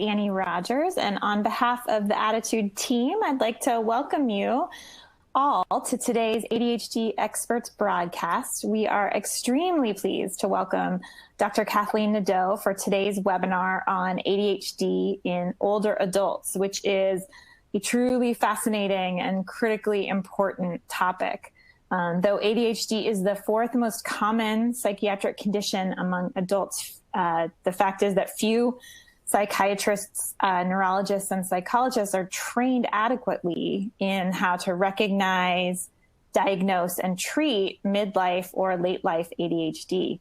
Annie Rogers, and on behalf of the Attitude team, I'd like to welcome you all to today's ADHD Experts broadcast. We are extremely pleased to welcome Dr. Kathleen Nadeau for today's webinar on ADHD in older adults, which is a truly fascinating and critically important topic. Though ADHD is the fourth most common psychiatric condition among adults, the fact is that few psychiatrists, neurologists, and psychologists are trained adequately in how to recognize, diagnose, and treat midlife or late life ADHD.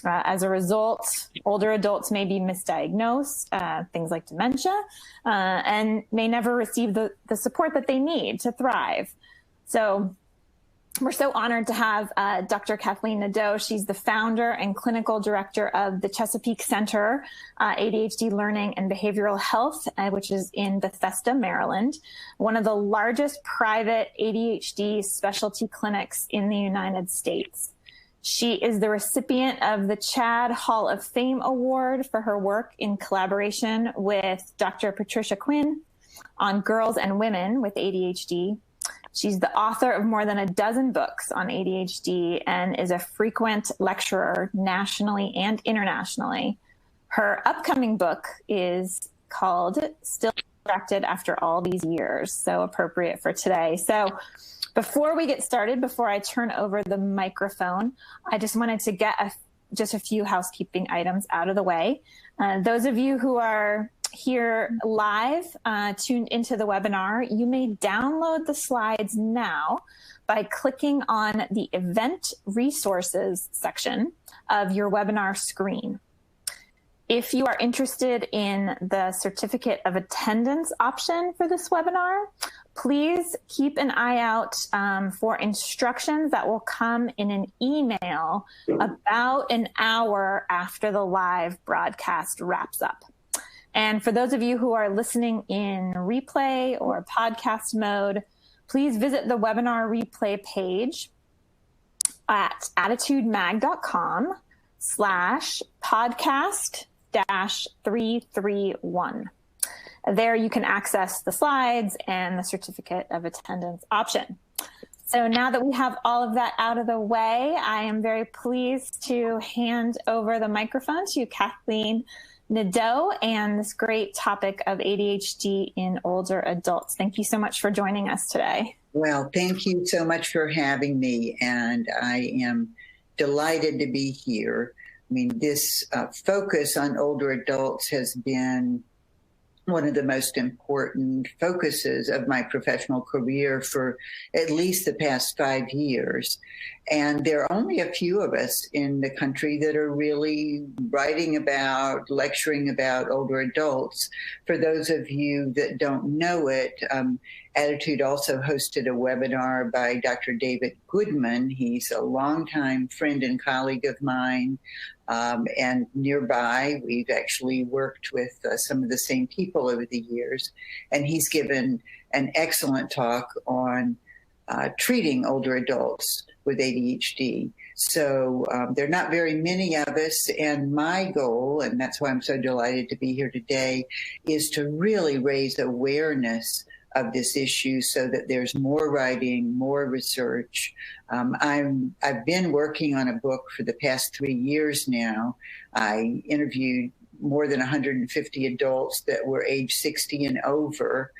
As a result, older adults may be misdiagnosed, things like dementia, and may never receive the support that they need to thrive. So we're so honored to have Dr. Kathleen Nadeau. She's the founder and clinical director of the Chesapeake Center, ADHD Learning and Behavioral Health, which is in Bethesda, Maryland, one of the largest private ADHD specialty clinics in the United States. She is the recipient of the Chad Hall of Fame Award for her work in collaboration with Dr. Patricia Quinn on girls and women with ADHD. She's the author of more than a dozen books on ADHD and is a frequent lecturer nationally and internationally. Her upcoming book is called Still Distracted After All These Years, so appropriate for today. So before we get started, before I turn over the microphone, I just wanted to get just a few housekeeping items out of the way. Those of you who are here live, tuned into the webinar, you may download the slides now by clicking on the event resources section of your webinar screen. If you are interested in the certificate of attendance option for this webinar, please keep an eye out for instructions that will come in an email about an hour after the live broadcast wraps up. And for those of you who are listening in replay or podcast mode, please visit the webinar replay page at attitudemag.com/podcast-331. There you can access the slides and the certificate of attendance option. So now that we have all of that out of the way, I am very pleased to hand over the microphone to Kathleen Nadeau and this great topic of ADHD in older adults. Thank you so much for joining us today. Well, thank you so much for having me, and I am delighted to be here. I mean, this focus on older adults has been one of the most important focuses of my professional career for at least the past 5 years. And there are only a few of us in the country that are really writing about, lecturing about older adults. For those of you that don't know it, Attitude also hosted a webinar by Dr. David Goodman. He's a longtime friend and colleague of mine. And nearby, we've actually worked with some of the same people over the years. And he's given an excellent talk on treating older adults with ADHD. So there are not very many of us. And my goal, and that's why I'm so delighted to be here today, is to really raise awareness of this issue so that there's more writing, more research. I've been working on a book for the past 3 years now. I interviewed more than 150 adults that were age 60 and over.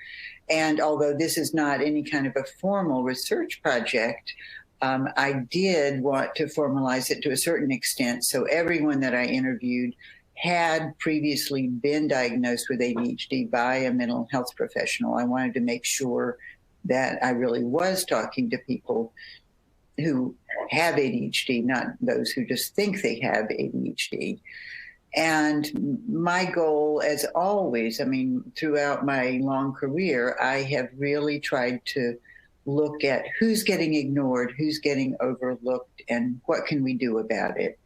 And although this is not any kind of a formal research project, I did want to formalize it to a certain extent. So everyone that I interviewed had previously been diagnosed with ADHD by a mental health professional. I wanted to make sure that I really was talking to people who have ADHD, not those who just think they have ADHD. And my goal, as always, I mean, throughout my long career, I have really tried to look at who's getting ignored, who's getting overlooked, and what can we do about it.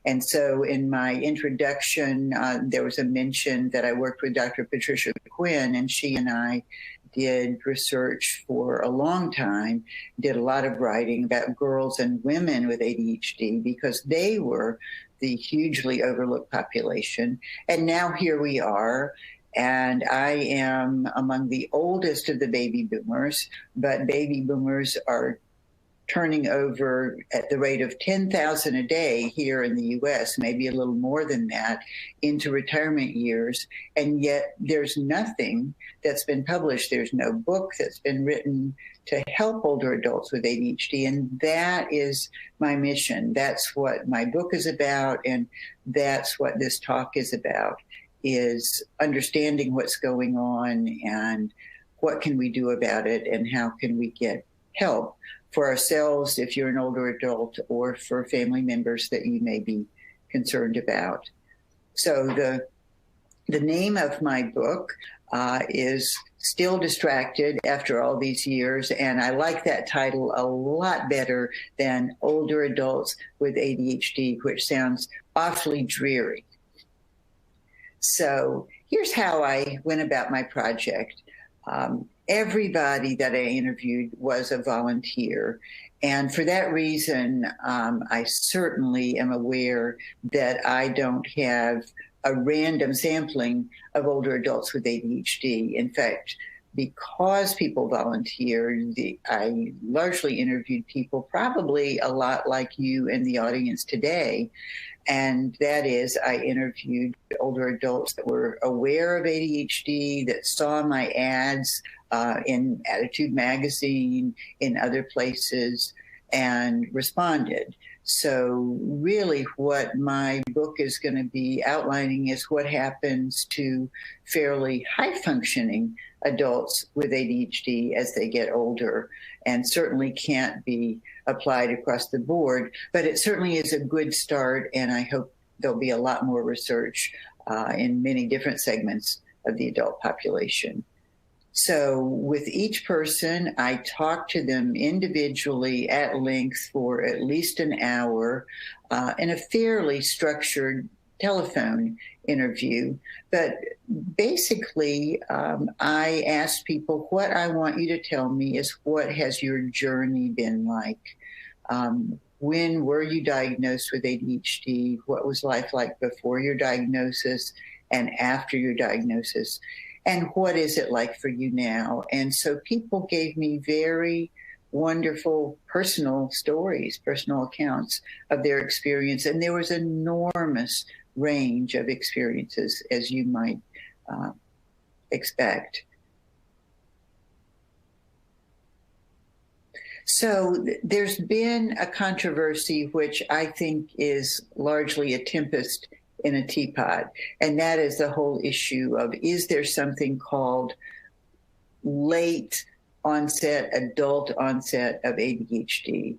And so in my introduction, there was a mention that I worked with Dr. Patricia Quinn, and she and I did research for a long time, did a lot of writing about girls and women with ADHD because they were the hugely overlooked population. And now here we are. And I am among the oldest of the baby boomers, but baby boomers are turning over at the rate of 10,000 a day here in the US, maybe a little more than that, into retirement years. And yet there's nothing that's been published. There's no book that's been written to help older adults with ADHD. And that is my mission. That's what my book is about. And that's what this talk is about, is understanding what's going on and what can we do about it and how can we get help for ourselves if you're an older adult, or for family members that you may be concerned about. So the name of my book is Still Distracted After All These Years, and I like that title a lot better than Older Adults with ADHD, which sounds awfully dreary. So here's how I went about my project. Everybody that I interviewed was a volunteer. And for that reason, I certainly am aware that I don't have a random sampling of older adults with ADHD. In fact, because people volunteered, I largely interviewed people probably a lot like you in the audience today. And that is, I interviewed older adults that were aware of ADHD, that saw my ads in Attitude Magazine, in other places, and responded. So really what my book is going to be outlining is what happens to fairly high-functioning adults with ADHD as they get older, and certainly can't be applied across the board, but it certainly is a good start, and I hope there'll be a lot more research in many different segments of the adult population. So with each person, I talk to them individually at length for at least an hour in a fairly structured telephone interview. But basically, I ask people, what I want you to tell me is, what has your journey been like? When were you diagnosed with ADHD? What was life like before your diagnosis and after your diagnosis? And what is it like for you now? And so people gave me very wonderful personal stories, personal accounts of their experience. And there was an enormous range of experiences, as you might expect. So there's been a controversy, which I think is largely a tempest in a teapot, and that is the whole issue of, is there something called late onset, adult onset of ADHD?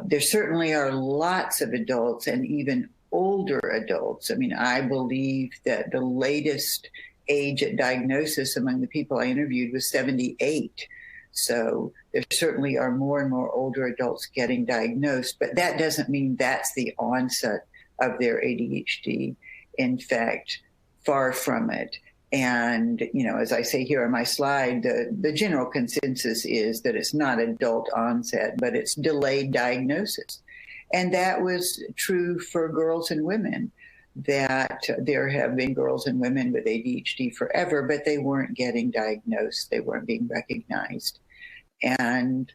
There certainly are lots of adults and even older adults. I mean, I believe that the latest age at diagnosis among the people I interviewed was 78. So there certainly are more and more older adults getting diagnosed, but that doesn't mean that's the onset of their ADHD. In fact, far from it. And, you know, as I say here on my slide, the general consensus is that it's not adult onset, but it's delayed diagnosis. And that was true for girls and women, that there have been girls and women with ADHD forever, but they weren't getting diagnosed. They weren't being recognized. And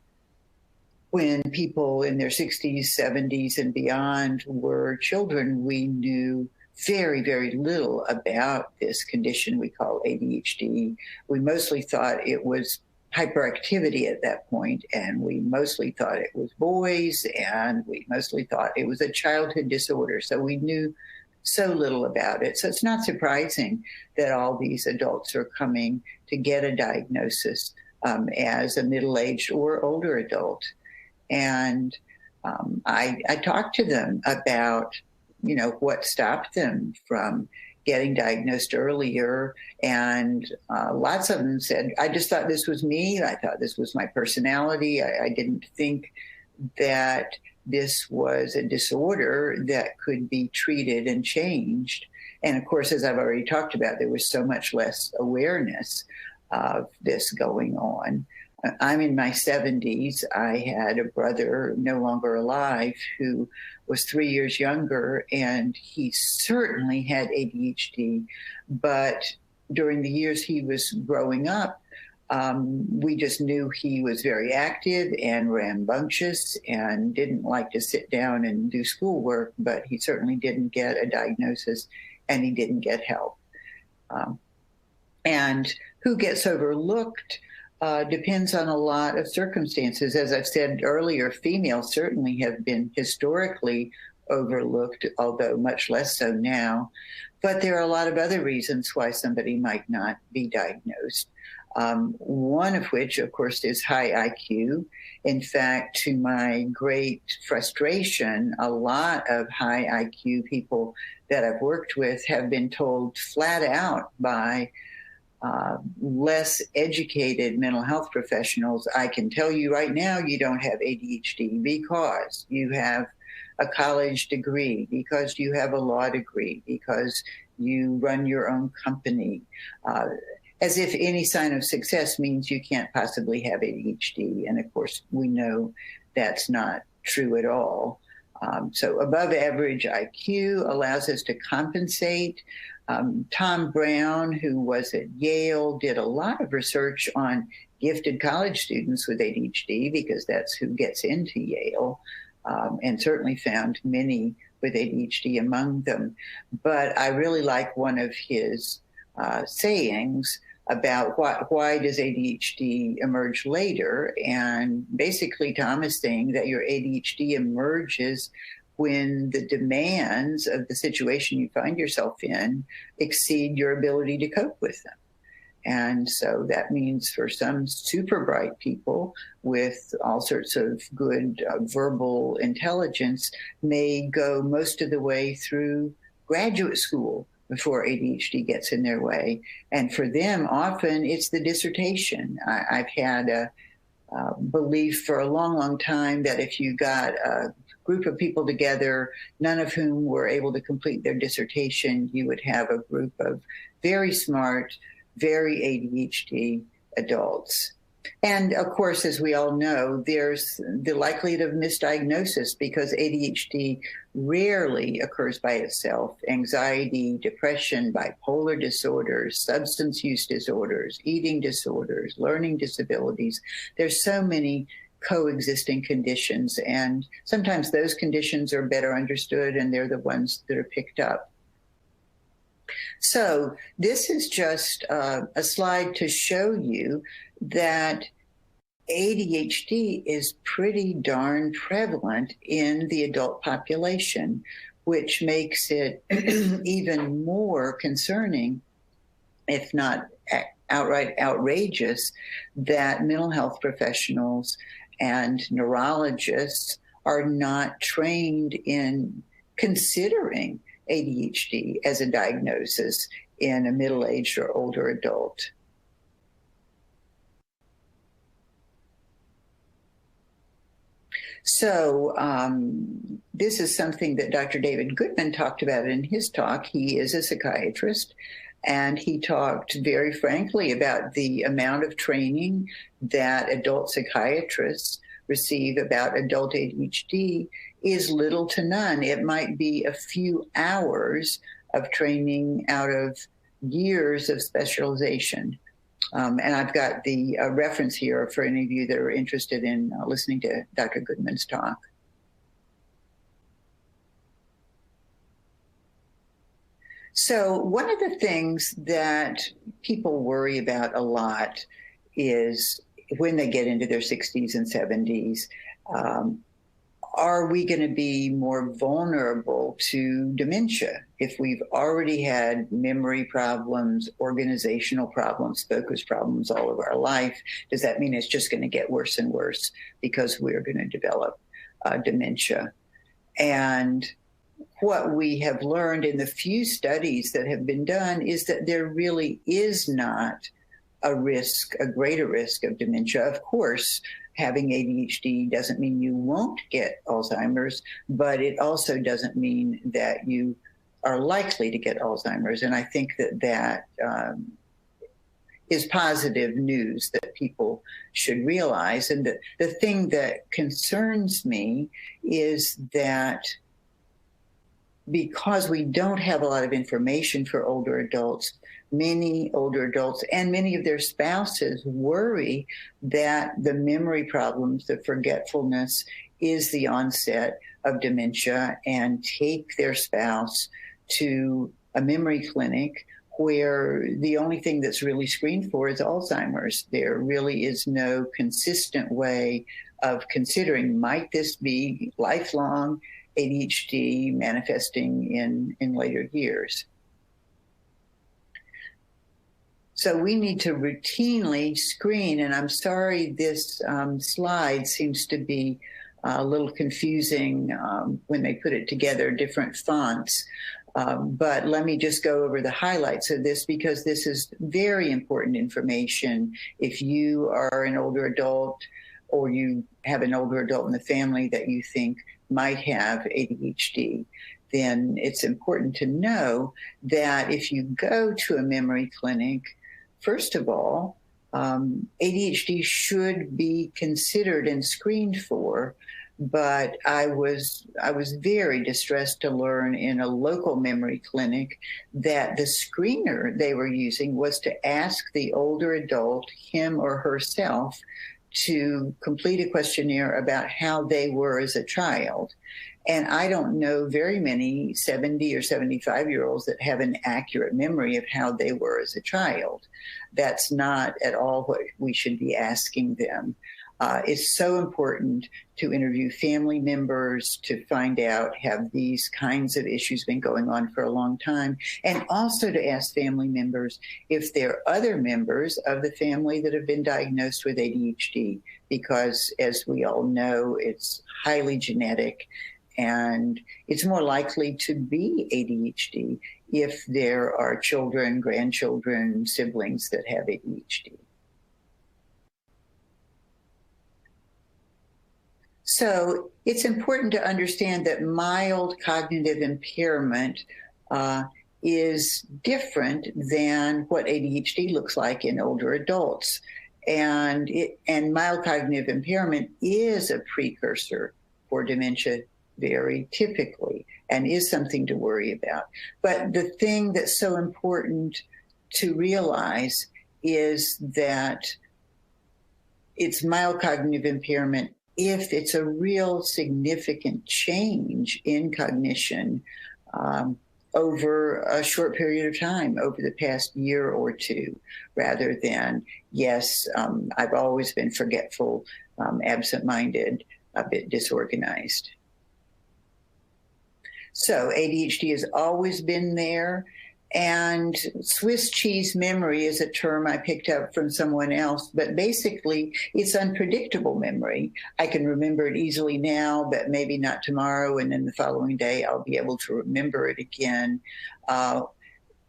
when people in their 60s, 70s, and beyond were children, we knew very, very little about this condition we call ADHD. We mostly thought it was hyperactivity at that point, and we mostly thought it was boys, and we mostly thought it was a childhood disorder. So we knew so little about it. So it's not surprising that all these adults are coming to get a diagnosis as a middle-aged or older adult. And I talked to them about, you know, what stopped them from getting diagnosed earlier. And lots of them said, I just thought this was me. I thought this was my personality. I didn't think that this was a disorder that could be treated and changed. And of course, as I've already talked about, there was so much less awareness of this going on. I'm in my 70s. I had a brother, no longer alive, who was 3 years younger, and he certainly had ADHD, but during the years he was growing up, we just knew he was very active and rambunctious and didn't like to sit down and do schoolwork, but he certainly didn't get a diagnosis and he didn't get help. And who gets overlooked depends on a lot of circumstances. As I've said earlier, females certainly have been historically overlooked, although much less so now. But there are a lot of other reasons why somebody might not be diagnosed. One of which, of course, is high IQ. In fact, to my great frustration, a lot of high IQ people that I've worked with have been told flat out by less educated mental health professionals, I can tell you right now, you don't have ADHD because you have a college degree, because you have a law degree, because you run your own company, as if any sign of success means you can't possibly have ADHD. And of course, we know that's not true at all. So above average IQ allows us to compensate. Tom Brown, who was at Yale, did a lot of research on gifted college students with ADHD because that's who gets into Yale, and certainly found many with ADHD among them. But I really like one of his sayings about why does ADHD emerge later. And basically, Tom is saying that your ADHD emerges when the demands of the situation you find yourself in exceed your ability to cope with them. And so that means for some super bright people with all sorts of good verbal intelligence may go most of the way through graduate school before ADHD gets in their way. And for them, often it's the dissertation. I've had a belief for a long, long time that if you got a group of people together, none of whom were able to complete their dissertation, you would have a group of very smart, very ADHD adults. And of course, as we all know, there's the likelihood of misdiagnosis because ADHD rarely occurs by itself. Anxiety, depression, bipolar disorders, substance use disorders, eating disorders, learning disabilities. There's so many coexisting conditions, and sometimes those conditions are better understood and they're the ones that are picked up. So this is just a slide to show you that ADHD is pretty darn prevalent in the adult population, which makes it even more concerning, if not outright outrageous, that mental health professionals and neurologists are not trained in considering ADHD as a diagnosis in a middle-aged or older adult. So this is something that Dr. David Goodman talked about in his talk. He is a psychiatrist, and he talked very frankly about the amount of training that adult psychiatrists receive about adult ADHD is little to none. It might be a few hours of training out of years of specialization. And I've got the reference here for any of you that are interested in listening to Dr. Goodman's talk. So one of the things that people worry about a lot is when they get into their 60s and 70s, are we going to be more vulnerable to dementia if we've already had memory problems, organizational problems, focus problems all of our life? Does that mean it's just going to get worse and worse because we're going to develop dementia? And what we have learned in the few studies that have been done is that there really is not a greater risk of dementia. Of course, having ADHD doesn't mean you won't get Alzheimer's, but it also doesn't mean that you are likely to get Alzheimer's. And I think that is positive news that people should realize. And the thing that concerns me is that because we don't have a lot of information for older adults, many older adults and many of their spouses worry that the memory problems, the forgetfulness, is the onset of dementia, and take their spouse to a memory clinic where the only thing that's really screened for is Alzheimer's. There really is no consistent way of considering, might this be lifelong ADHD manifesting in later years? So we need to routinely screen, and I'm sorry this slide seems to be a little confusing when they put it together, different fonts. But let me just go over the highlights of this, because this is very important information. If you are an older adult, or you have an older adult in the family that you think might have ADHD, then it's important to know that if you go to a memory clinic, first of all, ADHD should be considered and screened for. But I was very distressed to learn in a local memory clinic that the screener they were using was to ask the older adult, him or herself, to complete a questionnaire about how they were as a child. And I don't know very many 70 or 75-year-olds that have an accurate memory of how they were as a child. That's not at all what we should be asking them. It's so important to interview family members to find out, have these kinds of issues been going on for a long time? And also to ask family members if there are other members of the family that have been diagnosed with ADHD, because as we all know, it's highly genetic, and it's more likely to be ADHD if there are children, grandchildren, siblings that have ADHD. So it's important to understand that mild cognitive impairment is different than what ADHD looks like in older adults. And mild cognitive impairment is a precursor for dementia very typically, and is something to worry about. But the thing that's so important to realize is that it's mild cognitive impairment if it's a real significant change in cognition over a short period of time, over the past year or two, rather than, yes, I've always been forgetful, absent-minded, a bit disorganized. So ADHD has always been there. And Swiss cheese memory is a term I picked up from someone else, but basically it's unpredictable memory. I can remember it easily now, but maybe not tomorrow, and then the following day I'll be able to remember it again.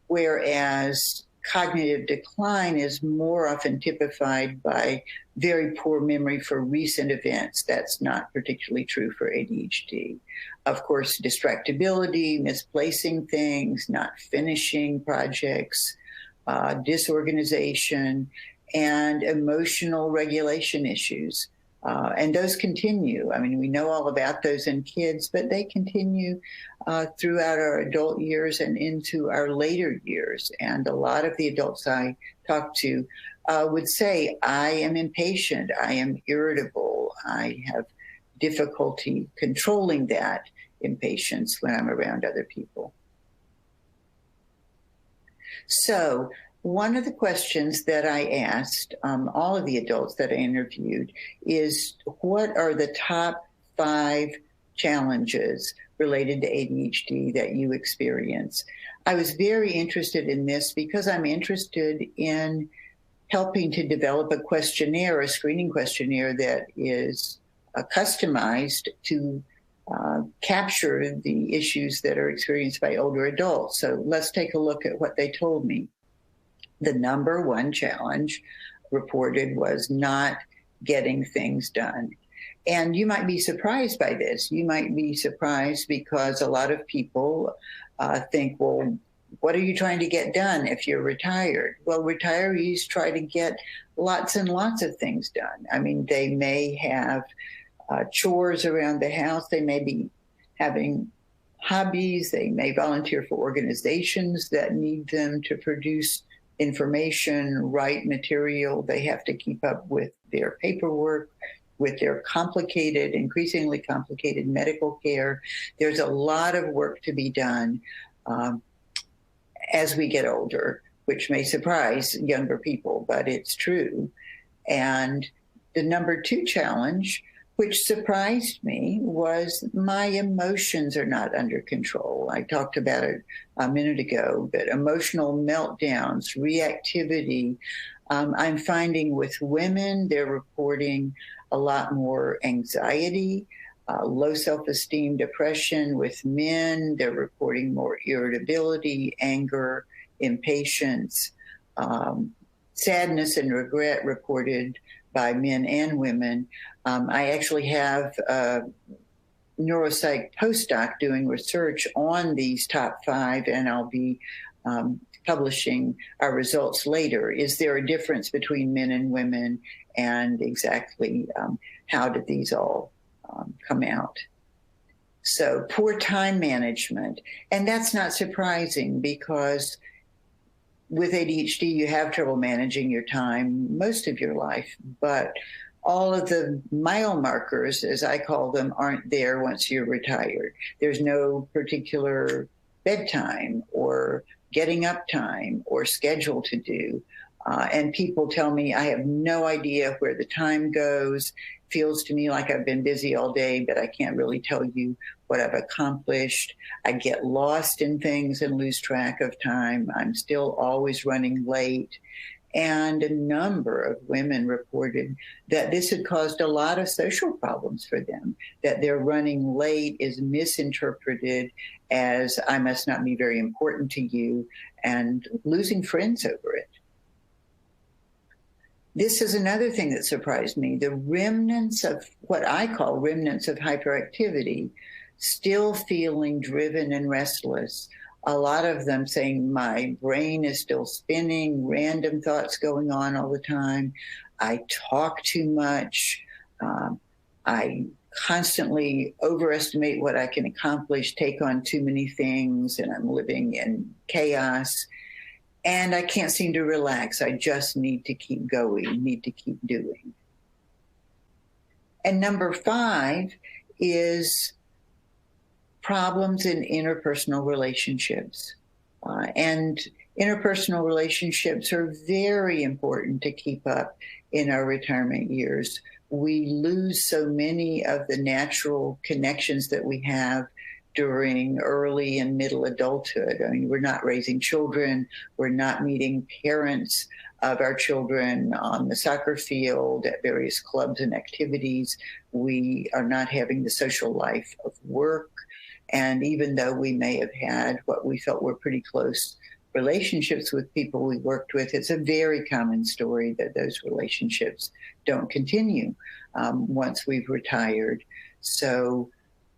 Whereas cognitive decline is more often typified by very poor memory for recent events. That's not particularly true for ADHD. Of course, distractibility, misplacing things, not finishing projects, disorganization, and emotional regulation issues. And those continue. I mean, we know all about those in kids, but they continue throughout our adult years and into our later years. And a lot of the adults I talk to would say, I am impatient, I am irritable, I have difficulty controlling that impatience when I'm around other people. So one of the questions that I asked all of the adults that I interviewed is, what are the top 5 challenges related to ADHD that you experience? I was very interested in this because I'm interested in helping to develop a questionnaire, a screening questionnaire that is customized to capture the issues that are experienced by older adults. So let's take a look at what they told me. The number 1 challenge reported was not getting things done. And you might be surprised by this. You might be surprised because a lot of people think, well, what are you trying to get done if you're retired? Well, retirees try to get lots and lots of things done. I mean, they may have chores around the house. They may be having hobbies. They may volunteer for organizations that need them to produce information, write material. They have to keep up with their paperwork, with their complicated, increasingly complicated medical care. There's a lot of work to be done as we get older, which may surprise younger people, but it's true. And the number 2 challenge, which surprised me, was my emotions are not under control. I talked about it a minute ago, but emotional meltdowns, reactivity. I'm finding with women, they're reporting a lot more anxiety, low self-esteem, depression. With men, they're reporting more irritability, anger, impatience, sadness and regret reported by men and women. I actually have a neuropsych postdoc doing research on these top 5, and I'll be publishing our results later. Is there a difference between men and women, and exactly how did these all come out? So poor time management, and that's not surprising because with ADHD, you have trouble managing your time most of your life, but all of the mile markers, as I call them, aren't there once you're retired. There's no particular bedtime or getting up time or schedule to do. And people tell me I have no idea where the time goes. Feels to me like I've been busy all day, but I can't really tell you what I've accomplished. I get lost in things and lose track of time. I'm still always running late. And a number of women reported that this had caused a lot of social problems for them, that their running late is misinterpreted as I must not be very important to you, and losing friends over it. This is another thing that surprised me, the remnants of what I call remnants of hyperactivity, still feeling driven and restless. A lot of them saying my brain is still spinning, random thoughts going on all the time. I talk too much. I constantly overestimate what I can accomplish, take on too many things, and I'm living in chaos. And I can't seem to relax. I just need to keep going, need to keep doing. And number 5 is problems in interpersonal relationships. And interpersonal relationships are very important to keep up in our retirement years. We lose so many of the natural connections that we have during early and middle adulthood. I mean, we're not raising children. We're not meeting parents of our children on the soccer field, at various clubs and activities. We are not having the social life of work. And even though we may have had what we felt were pretty close relationships with people we worked with, it's a very common story that those relationships don't continue once we've retired. So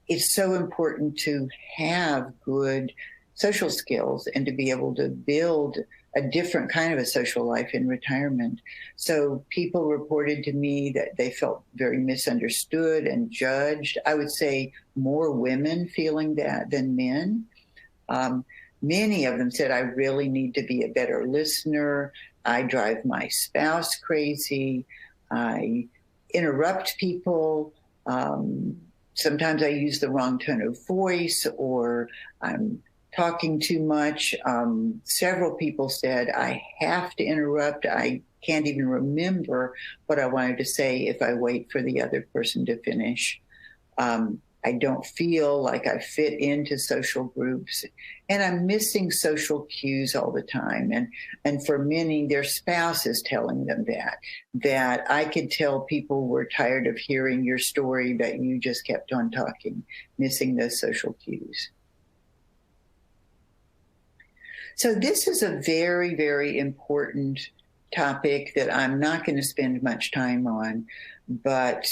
it's so important to have good social skills and to be able to build a different kind of a social life in retirement. So people reported to me that they felt very misunderstood and judged. I would say more women feeling that than men. Many of them said, I really need to be a better listener. I drive my spouse crazy. I interrupt people. Sometimes I use the wrong tone of voice, or I'm talking too much. Several people said, I have to interrupt. I can't even remember what I wanted to say if I wait for the other person to finish. I don't feel like I fit into social groups, and I'm missing social cues all the time. And for many, their spouse is telling them that I could tell people were tired of hearing your story, but you just kept on talking, missing those social cues. So this is a very, very important topic that I'm not going to spend much time on, but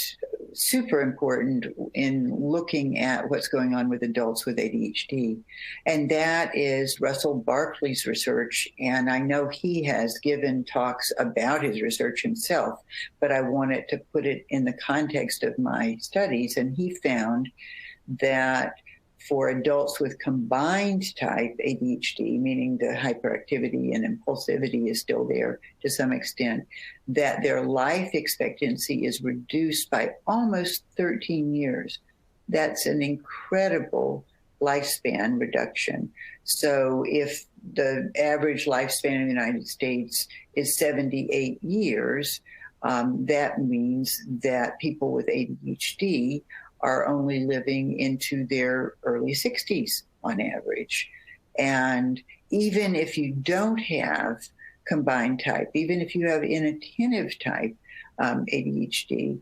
super important in looking at what's going on with adults with ADHD. And that is Russell Barkley's research. And I know he has given talks about his research himself, but I wanted to put it in the context of my studies. And he found that for adults with combined type ADHD, meaning the hyperactivity and impulsivity is still there to some extent, that their life expectancy is reduced by almost 13 years. That's an incredible lifespan reduction. So if the average lifespan in the United States is 78 years, that means that people with ADHD are only living into their early 60s on average. And even if you don't have combined type, even if you have inattentive type ADHD,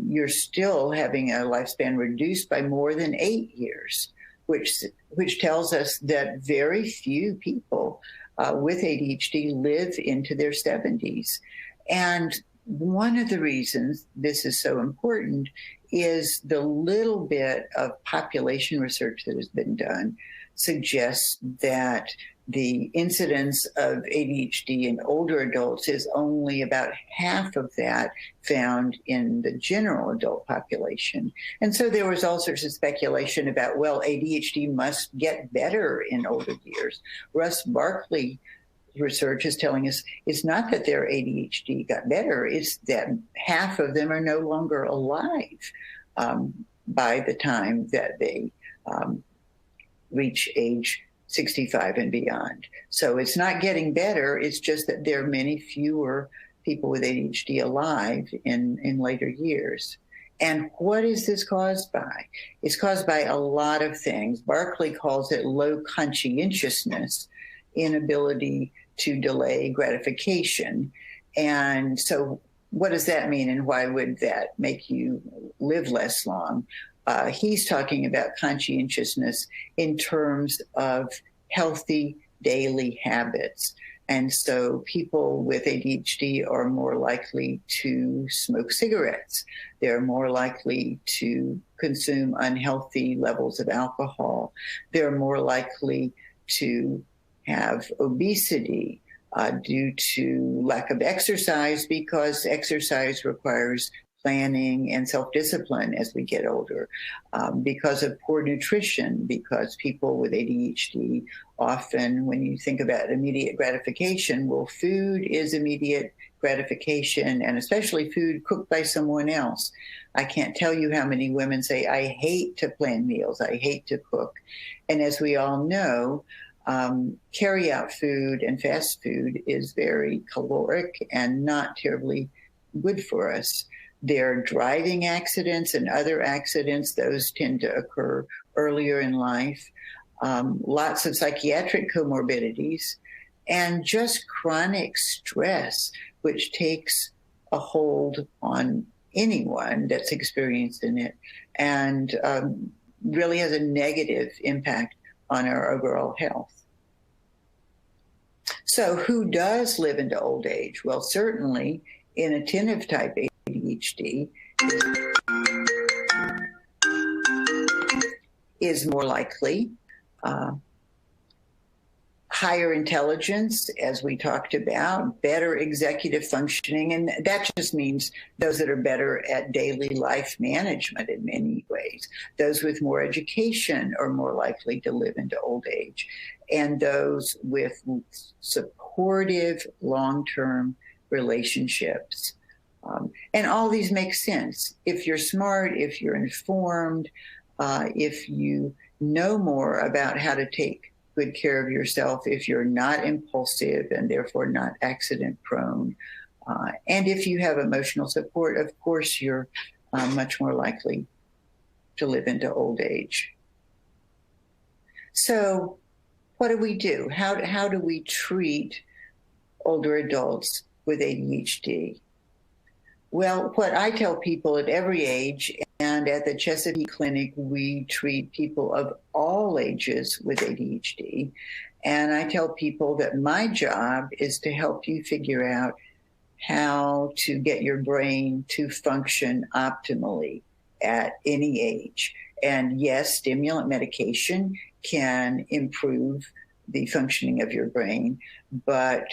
you're still having a lifespan reduced by more than 8 years, which tells us that very few people with ADHD live into their 70s. And one of the reasons this is so important is the little bit of population research that has been done suggests that the incidence of ADHD in older adults is only about half of that found in the general adult population. And so there was all sorts of speculation about, well, ADHD must get better in older years. Russ Barkley research is telling us it's not that their ADHD got better, it's that half of them are no longer alive by the time that they reach age 65 and beyond. So it's not getting better, it's just that there are many fewer people with ADHD alive in later years. And what is this caused by? It's caused by a lot of things. Barkley calls it low conscientiousness, inability to delay gratification. And so what does that mean, and why would that make you live less long? He's talking about conscientiousness in terms of healthy daily habits. And so people with ADHD are more likely to smoke cigarettes. They're more likely to consume unhealthy levels of alcohol. They're more likely to have obesity due to lack of exercise, because exercise requires planning and self-discipline as we get older, because of poor nutrition, because people with ADHD often, when you think about immediate gratification, well, food is immediate gratification, and especially food cooked by someone else. I can't tell you how many women say, I hate to plan meals, I hate to cook. And as we all know, carry-out food and fast food is very caloric and not terribly good for us. There are driving accidents and other accidents. Those tend to occur earlier in life. Lots of psychiatric comorbidities, and just chronic stress, which takes a hold on anyone that's experienced in it, and really has a negative impact on our overall health. So who does live into old age? Well, certainly inattentive type ADHD is more likely. Higher intelligence, as we talked about, better executive functioning, and that just means those that are better at daily life management in many ways. Those with more education are more likely to live into old age, and those with supportive long-term relationships. And all these make sense. If you're smart, if you're informed, if you know more about how to take good care of yourself, if you're not impulsive and therefore not accident prone, and if you have emotional support, of course, you're much more likely to live into old age. So what do we do? How do we treat older adults with ADHD? Well, what I tell people at every age, and at the Chesapeake Clinic, we treat people of all ages with ADHD. And I tell people that my job is to help you figure out how to get your brain to function optimally at any age. And yes, stimulant medication can improve the functioning of your brain, but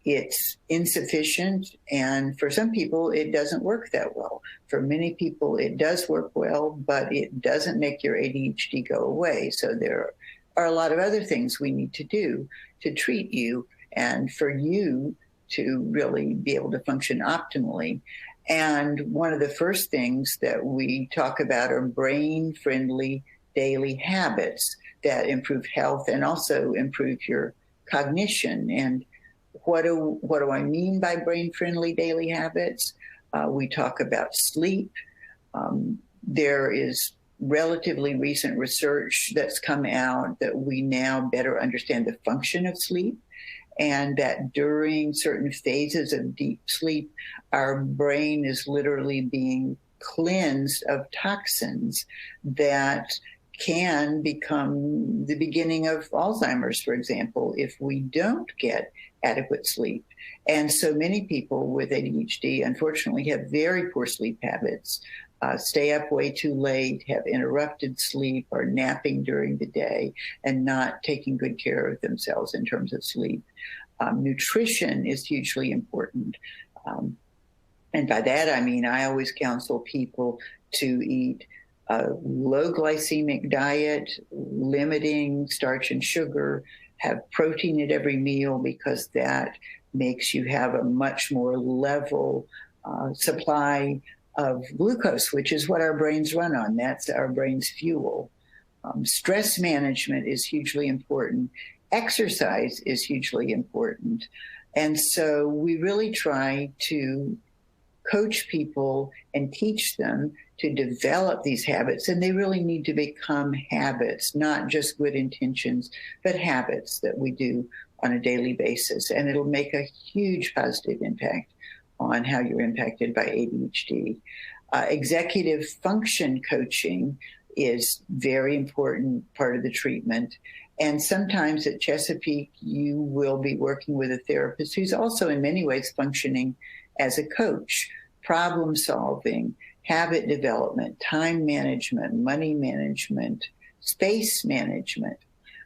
it's insufficient, and for some people, it doesn't work that well. For many people, it does work well, but it doesn't make your ADHD go away. So there are a lot of other things we need to do to treat you and for you to really be able to function optimally. And one of the first things that we talk about are brain-friendly daily habits that improve health and also improve your cognition. And what do I mean by brain-friendly daily habits? We talk about sleep. There is relatively recent research that's come out that we now better understand the function of sleep, and that during certain phases of deep sleep, our brain is literally being cleansed of toxins that can become the beginning of Alzheimer's, for example, if we don't get adequate sleep. And so many people with ADHD, unfortunately, have very poor sleep habits, stay up way too late, have interrupted sleep, are napping during the day, and not taking good care of themselves in terms of sleep. Nutrition is hugely important. And by that, I mean, I always counsel people to eat a low glycemic diet, limiting starch and sugar, have protein at every meal, because that makes you have a much more level supply of glucose, which is what our brains run on. That's our brain's fuel. Stress management is hugely important. Exercise is hugely important. And so we really try to coach people and teach them to develop these habits. And they really need to become habits, not just good intentions, but habits that we do on a daily basis. And it'll make a huge positive impact on how you're impacted by ADHD. Executive function coaching is very important part of the treatment. And sometimes at Chesapeake, you will be working with a therapist who's also in many ways functioning as a coach. Problem solving, habit development, time management, money management, space management.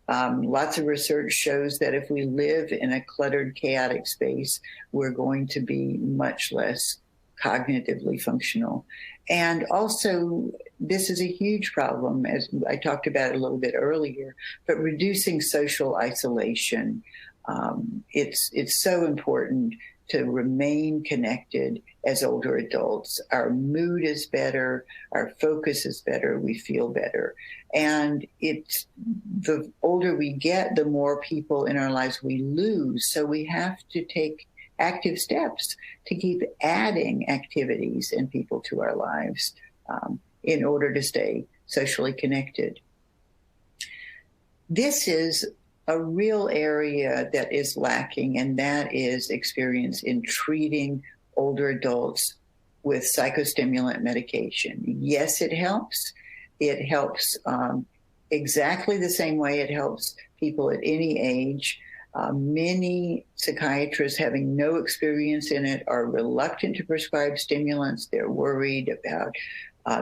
Lots of research shows that if we live in a cluttered, chaotic space, we're going to be much less cognitively functional. And also, this is a huge problem, as I talked about a little bit earlier, but reducing social isolation. It's so important to remain connected as older adults. Our mood is better, our focus is better, we feel better. And it's the older we get, the more people in our lives we lose. So we have to take active steps to keep adding activities and people to our lives in order to stay socially connected. This is a real area that is lacking, and that is experience in treating older adults with psychostimulant medication. Yes, it helps. It helps exactly the same way it helps people at any age. Many psychiatrists, having no experience in it, are reluctant to prescribe stimulants. They're worried about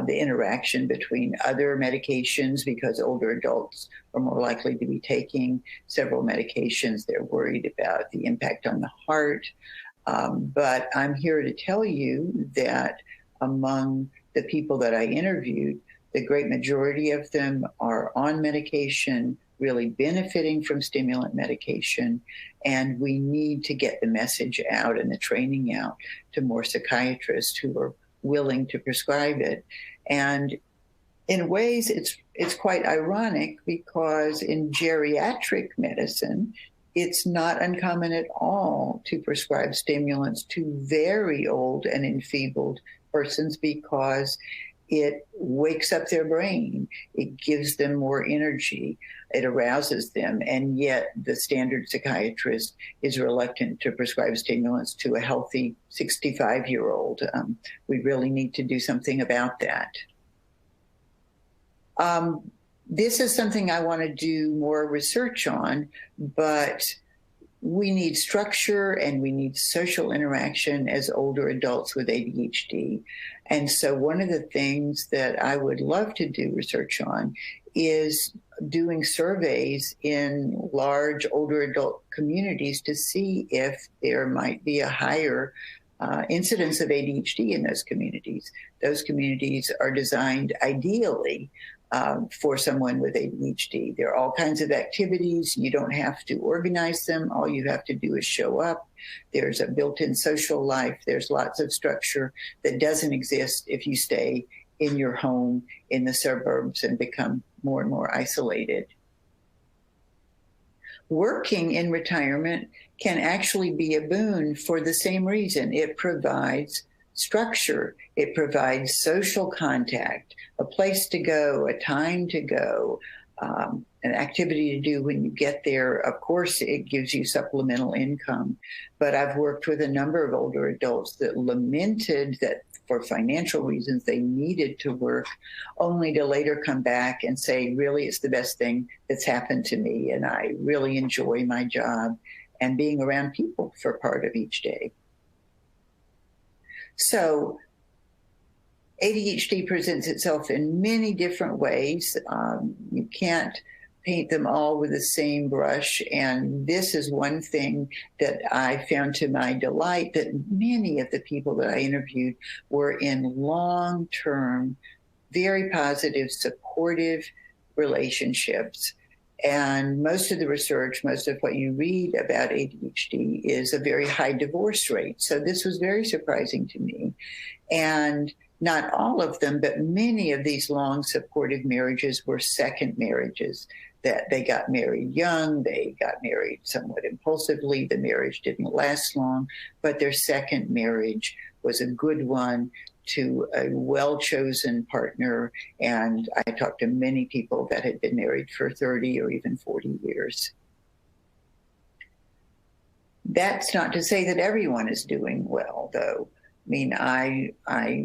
the interaction between other medications, because older adults are more likely to be taking several medications. They're worried about the impact on the heart. But I'm here to tell you that among the people that I interviewed, the great majority of them are on medication, really benefiting from stimulant medication, and we need to get the message out and the training out to more psychiatrists who are willing to prescribe it. And in ways, it's quite ironic, because in geriatric medicine, it's not uncommon at all to prescribe stimulants to very old and enfeebled persons, because it wakes up their brain, it gives them more energy, it arouses them, and yet the standard psychiatrist is reluctant to prescribe stimulants to a healthy 65-year-old. We really need to do something about that. This is something I want to do more research on, but we need structure and we need social interaction as older adults with ADHD. And so one of the things that I would love to do research on is doing surveys in large older adult communities to see if there might be a higher incidence of ADHD in those communities. Those communities are designed ideally for someone with ADHD. There are all kinds of activities. You don't have to organize them. All you have to do is show up. There's a built-in social life. There's lots of structure that doesn't exist if you stay in your home in the suburbs and become more and more isolated. Working in retirement can actually be a boon for the same reason. It provides structure. It provides social contact, a place to go, a time to go, an activity to do when you get there. Of course, it gives you supplemental income. But I've worked with a number of older adults that lamented that for financial reasons they needed to work, only to later come back and say, really, it's the best thing that's happened to me, and I really enjoy my job and being around people for part of each day. So ADHD presents itself in many different ways. You can't paint them all with the same brush. And this is one thing that I found to my delight, that many of the people that I interviewed were in long-term, very positive, supportive relationships. And most of the research, most of what you read about ADHD is a very high divorce rate. So this was very surprising to me. And not all of them, but many of these long supportive marriages were second marriages, that they got married young, they got married somewhat impulsively, the marriage didn't last long, but their second marriage was a good one to a well-chosen partner. And I talked to many people that had been married for 30 or even 40 years. That's not to say that everyone is doing well, though. I mean, I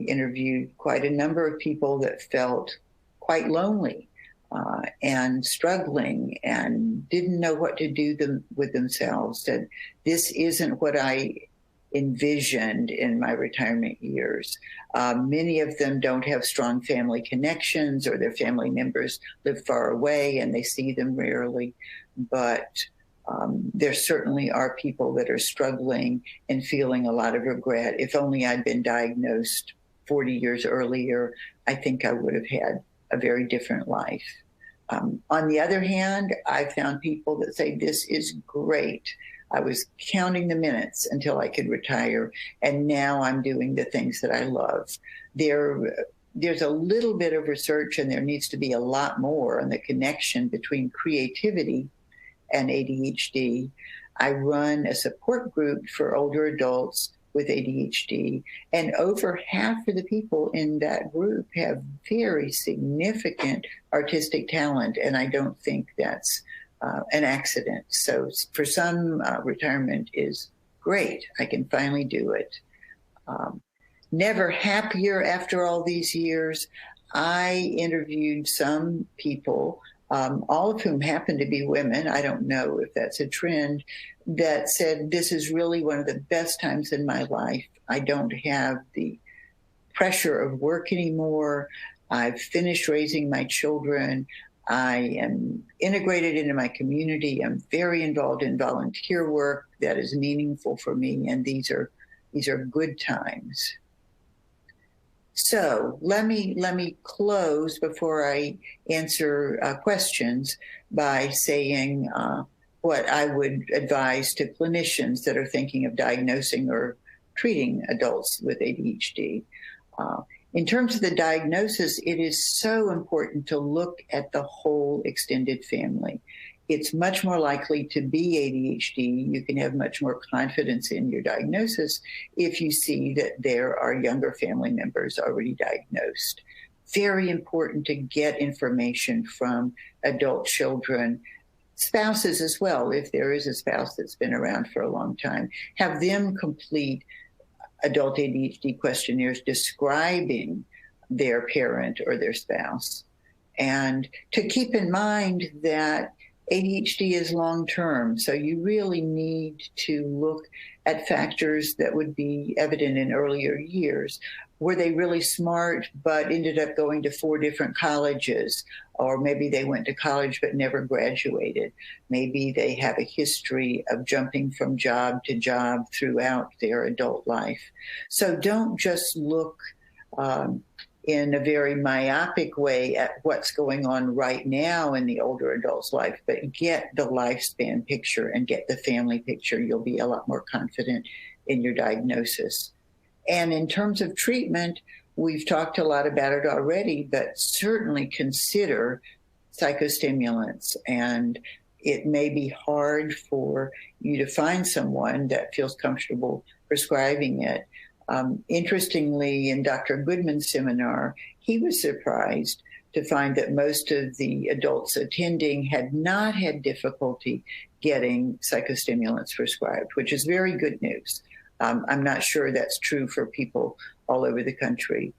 interviewed quite a number of people that felt quite lonely and struggling and didn't know what to do with themselves. Said, this isn't what I envisioned in my retirement years. Many of them don't have strong family connections, or their family members live far away and they see them rarely. But there certainly are people that are struggling and feeling a lot of regret. If only I'd been diagnosed 40 years earlier, I think I would have had a very different life. On the other hand, I found people that say, this is great. I was counting the minutes until I could retire, and now I'm doing the things that I love. There's a little bit of research, and there needs to be a lot more on the connection between creativity and ADHD. I run a support group for older adults with ADHD, and over half of the people in that group have very significant artistic talent, and I don't think that's an accident. So for some, retirement is great. I can finally do it. Never happier after all these years. I interviewed some people, all of whom happen to be women, I don't know if that's a trend, that said, this is really one of the best times in my life. I don't have the pressure of work anymore. I've finished raising my children. I am integrated into my community. I'm very involved in volunteer work that is meaningful for me, and these are good times. So let me close before I answer questions by saying what I would advise to clinicians that are thinking of diagnosing or treating adults with ADHD. In terms of the diagnosis, it is so important to look at the whole extended family. It's much more likely to be ADHD. You can have much more confidence in your diagnosis if you see that there are younger family members already diagnosed. Very important to get information from adult children, spouses as well, if there is a spouse that's been around for a long time. Have them complete adult ADHD questionnaires describing their parent or their spouse. And to keep in mind that ADHD is long-term, so you really need to look at factors that would be evident in earlier years. Were they really smart but ended up going to 4 different colleges? Or maybe they went to college but never graduated. Maybe they have a history of jumping from job to job throughout their adult life. So don't just look in a very myopic way at what's going on right now in the older adult's life, but get the lifespan picture and get the family picture. You'll be a lot more confident in your diagnosis. And in terms of treatment, we've talked a lot about it already, but certainly consider psychostimulants. And it may be hard for you to find someone that feels comfortable prescribing it. Interestingly, in Dr. Goodman's seminar, he was surprised to find that most of the adults attending had not had difficulty getting psychostimulants prescribed, which is very good news. I'm not sure that's true for people all over the country.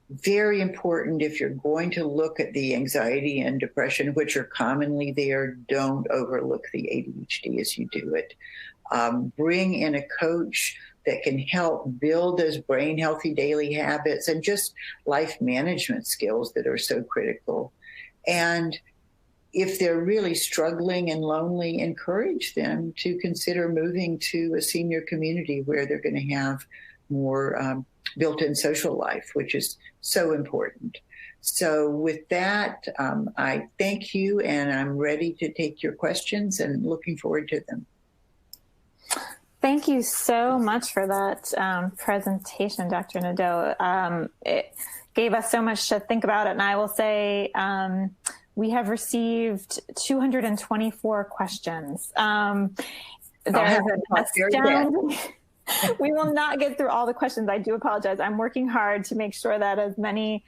Very important, if you're going to look at the anxiety and depression, which are commonly there, don't overlook the ADHD as you do it. Bring in a coach that can help build those brain healthy daily habits and just life management skills that are so critical. And if they're really struggling and lonely, encourage them to consider moving to a senior community where they're going to have more built-in social life, which is so important. So with that, I thank you, and I'm ready to take your questions and looking forward to them. Thank you so much for that presentation, Dr. Nadeau. It gave us so much to think about, and I will say we have received 224 questions. There's an astounding... We will not get through all the questions. I do apologize. I'm working hard to make sure that as many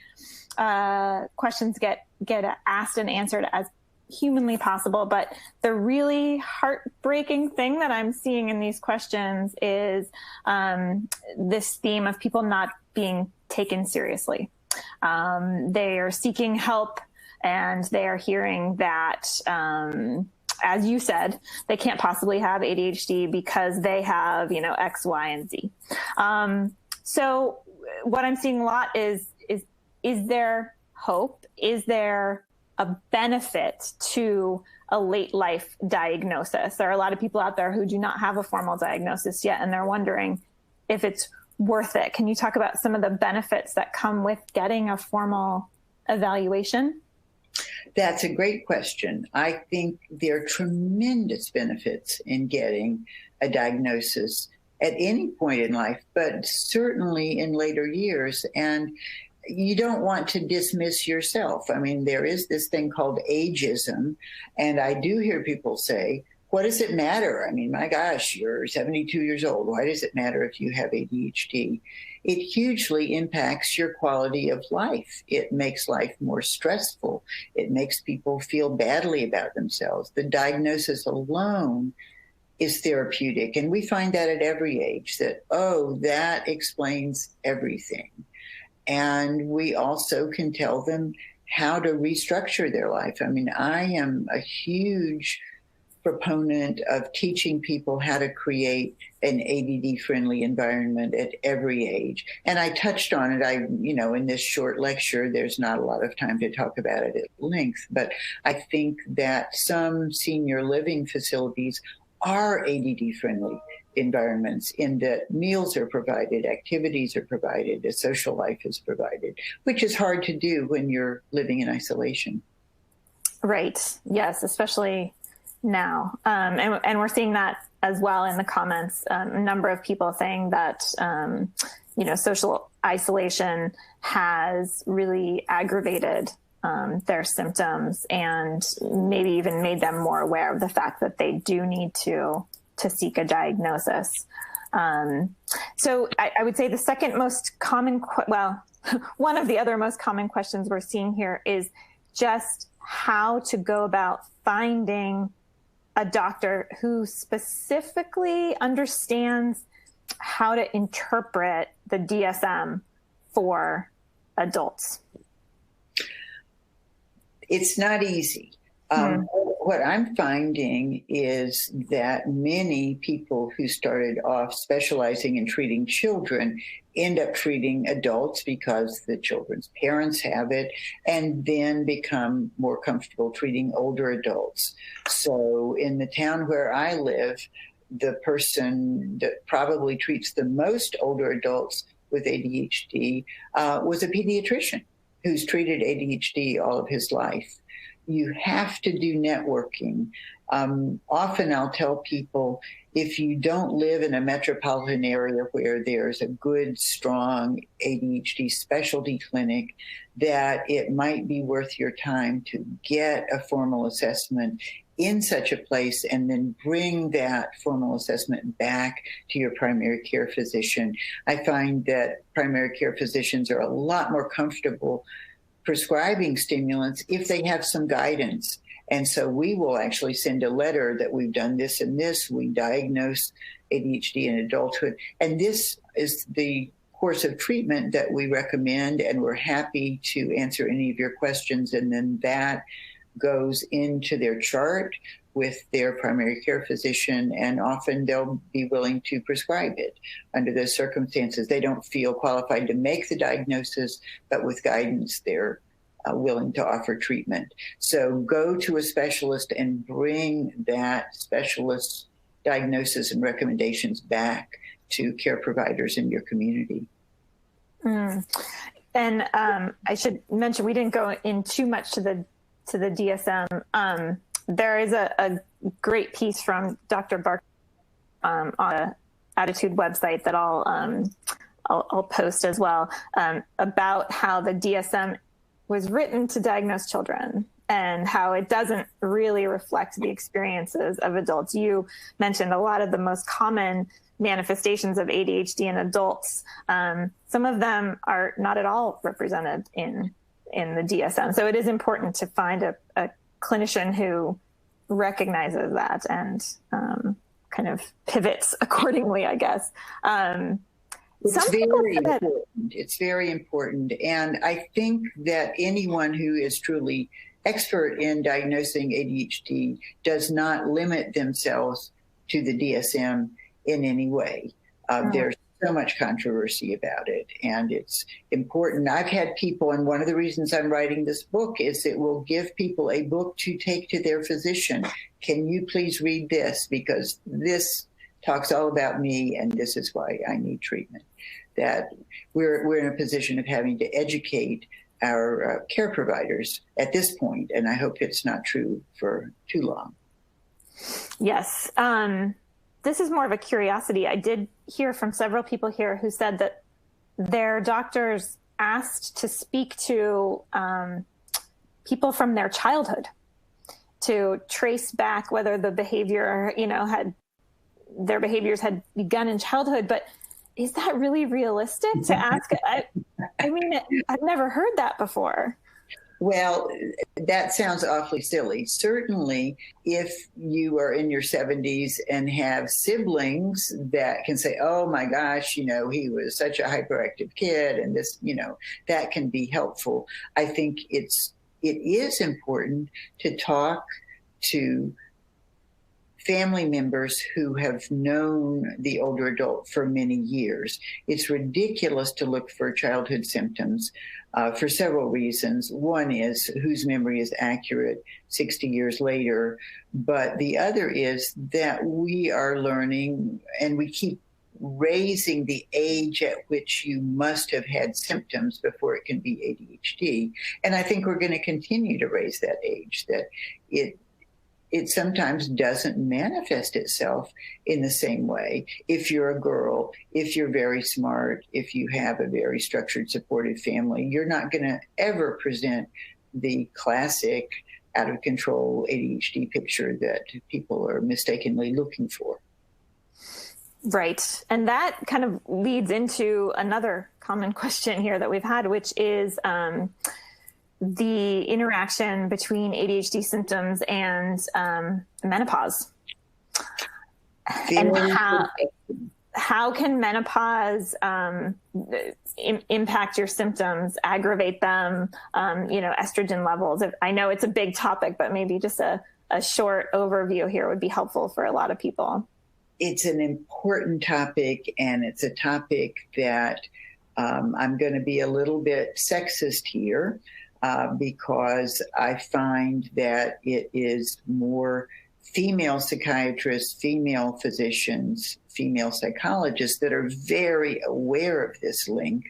questions get asked and answered as humanly possible. But the really heartbreaking thing that I'm seeing in these questions is this theme of people not being taken seriously. They are seeking help, and they are hearing that, as you said, they can't possibly have ADHD because they have, X, Y, and Z. So what I'm seeing a lot is there hope? Is there a benefit to a late life diagnosis? There are a lot of people out there who do not have a formal diagnosis yet, and they're wondering if it's worth it. Can you talk about some of the benefits that come with getting a formal evaluation? That's a great question. I think there are tremendous benefits in getting a diagnosis at any point in life, but certainly in later years. And you don't want to dismiss yourself. I mean, there is this thing called ageism, and I do hear people say, what does it matter? I mean, my gosh, you're 72 years old. Why does it matter if you have ADHD? It hugely impacts your quality of life. It makes life more stressful. It makes people feel badly about themselves. The diagnosis alone is therapeutic. And we find that at every age, that, that explains everything. And we also can tell them how to restructure their life. I mean, I am a huge proponent of teaching people how to create an ADD-friendly environment at every age. And I touched on it. In this short lecture, there's not a lot of time to talk about it at length, but I think that some senior living facilities are ADD-friendly environments in that meals are provided, activities are provided, a social life is provided, which is hard to do when you're living in isolation. Right. Yes, especially now. And we're seeing that as well in the comments. A number of people saying that, social isolation has really aggravated their symptoms and maybe even made them more aware of the fact that they do need to seek a diagnosis. So I would say the second most common, one of the other most common questions we're seeing here is just how to go about finding a doctor who specifically understands how to interpret the DSM for adults. It's not easy. what I'm finding is that many people who started off specializing in treating children end up treating adults because the children's parents have it, and then become more comfortable treating older adults. So in the town where I live, the person that probably treats the most older adults with ADHD was a pediatrician who's treated ADHD all of his life. You have to do networking. Often I'll tell people, if you don't live in a metropolitan area where there's a good, strong ADHD specialty clinic, that it might be worth your time to get a formal assessment in such a place and then bring that formal assessment back to your primary care physician. I find that primary care physicians are a lot more comfortable prescribing stimulants if they have some guidance. And so we will actually send a letter that we've done this and this. We diagnose ADHD in adulthood. And this is the course of treatment that we recommend, and we're happy to answer any of your questions. And then that goes into their chart with their primary care physician, and often they'll be willing to prescribe it under those circumstances. They don't feel qualified to make the diagnosis, but with guidance, they're willing to offer treatment. So go to a specialist and bring that specialist diagnosis and recommendations back to care providers in your community. And I should mention, we didn't go in too much to the DSM. There is a great piece from Dr. Barker on the Attitude website that I'll post as well, about how the DSM was written to diagnose children and how it doesn't really reflect the experiences of adults. You mentioned a lot of the most common manifestations of ADHD in adults. Some of them are not at all represented in the DSM. So it is important to find a clinician who recognizes that and kind of pivots accordingly, I guess. It's very important. And I think that anyone who is truly expert in diagnosing ADHD does not limit themselves to the DSM in any way. There's so much controversy about it, and it's important. I've had people, and one of the reasons I'm writing this book is it will give people a book to take to their physician. Can you please read this? Because this talks all about me, and this is why I need treatment. That we're in a position of having to educate our care providers at this point, and I hope it's not true for too long. Yes. This is more of a curiosity. I did hear from several people here who said that their doctors asked to speak to people from their childhood to trace back whether the behavior, their behaviors had begun in childhood. But is that really realistic to ask? I mean, I've never heard that before. Well, that sounds awfully silly. Certainly, if you are in your 70s and have siblings that can say, oh my gosh, he was such a hyperactive kid, and this, that can be helpful. I think it is important to talk to family members who have known the older adult for many years. It's ridiculous to look for childhood symptoms for several reasons. One is whose memory is accurate 60 years later, but the other is that we are learning, and we keep raising the age at which you must have had symptoms before it can be ADHD. And I think we're going to continue to raise that age, that it sometimes doesn't manifest itself in the same way. If you're a girl, if you're very smart, if you have a very structured, supportive family, you're not going to ever present the classic out of control ADHD picture that people are mistakenly looking for. Right. And that kind of leads into another common question here that we've had, which is the interaction between ADHD symptoms and menopause. And how can menopause impact your symptoms, aggravate them, estrogen levels? I know it's a big topic, but maybe just a a short overview here would be helpful for a lot of people. It's an important topic, and it's a topic that I'm going to be a little bit sexist here because I find that it is more female psychiatrists, female physicians, female psychologists that are very aware of this link,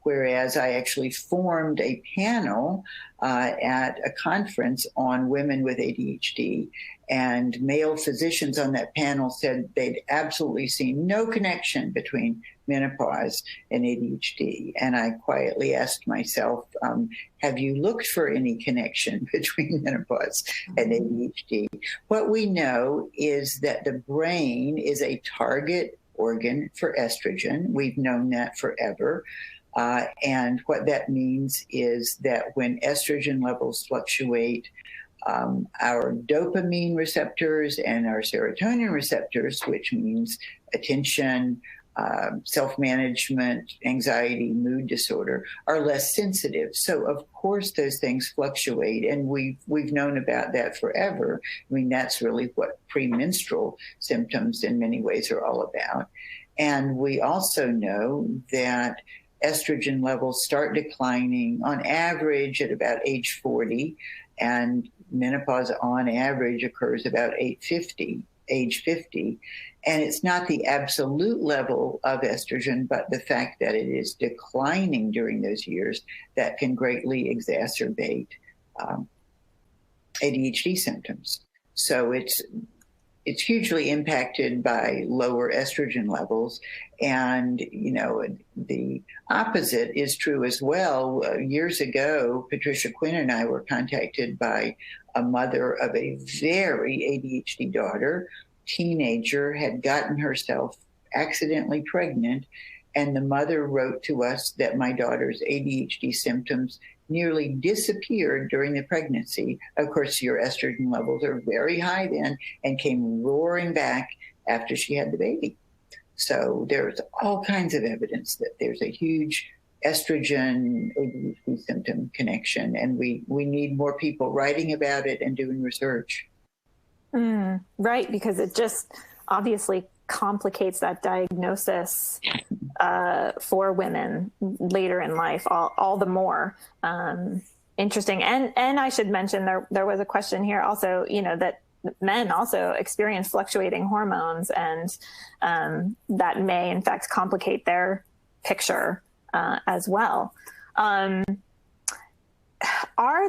whereas I actually formed a panel at a conference on women with ADHD, and male physicians on that panel said they'd absolutely seen no connection between menopause and ADHD. And I quietly asked myself, have you looked for any connection between menopause and ADHD? What we know is that the brain is a target organ for estrogen. We've known that forever. And what that means is that when estrogen levels fluctuate, our dopamine receptors and our serotonin receptors, which means attention, self-management, anxiety, mood disorder, are less sensitive. So of course those things fluctuate, and we've known about that forever. I mean, that's really what premenstrual symptoms in many ways are all about. And we also know that estrogen levels start declining on average at about age 40, and menopause on average occurs about age 50. And it's not the absolute level of estrogen, but the fact that it is declining during those years that can greatly exacerbate ADHD symptoms. So it's hugely impacted by lower estrogen levels. And, you know, the opposite is true as well. Years ago, Patricia Quinn and I were contacted by a mother of a very ADHD daughter, teenager, had gotten herself accidentally pregnant. And the mother wrote to us that my daughter's ADHD symptoms nearly disappeared during the pregnancy. Of course, your estrogen levels are very high then, and came roaring back after she had the baby. So there's all kinds of evidence that there's a huge estrogen ADHD symptom connection, and we need more people writing about it and doing research. Right, because it just obviously complicates that diagnosis for women later in life all the more. Interesting. And I should mention there was a question here also, you know, that men also experience fluctuating hormones, and that may in fact complicate their picture as well. Are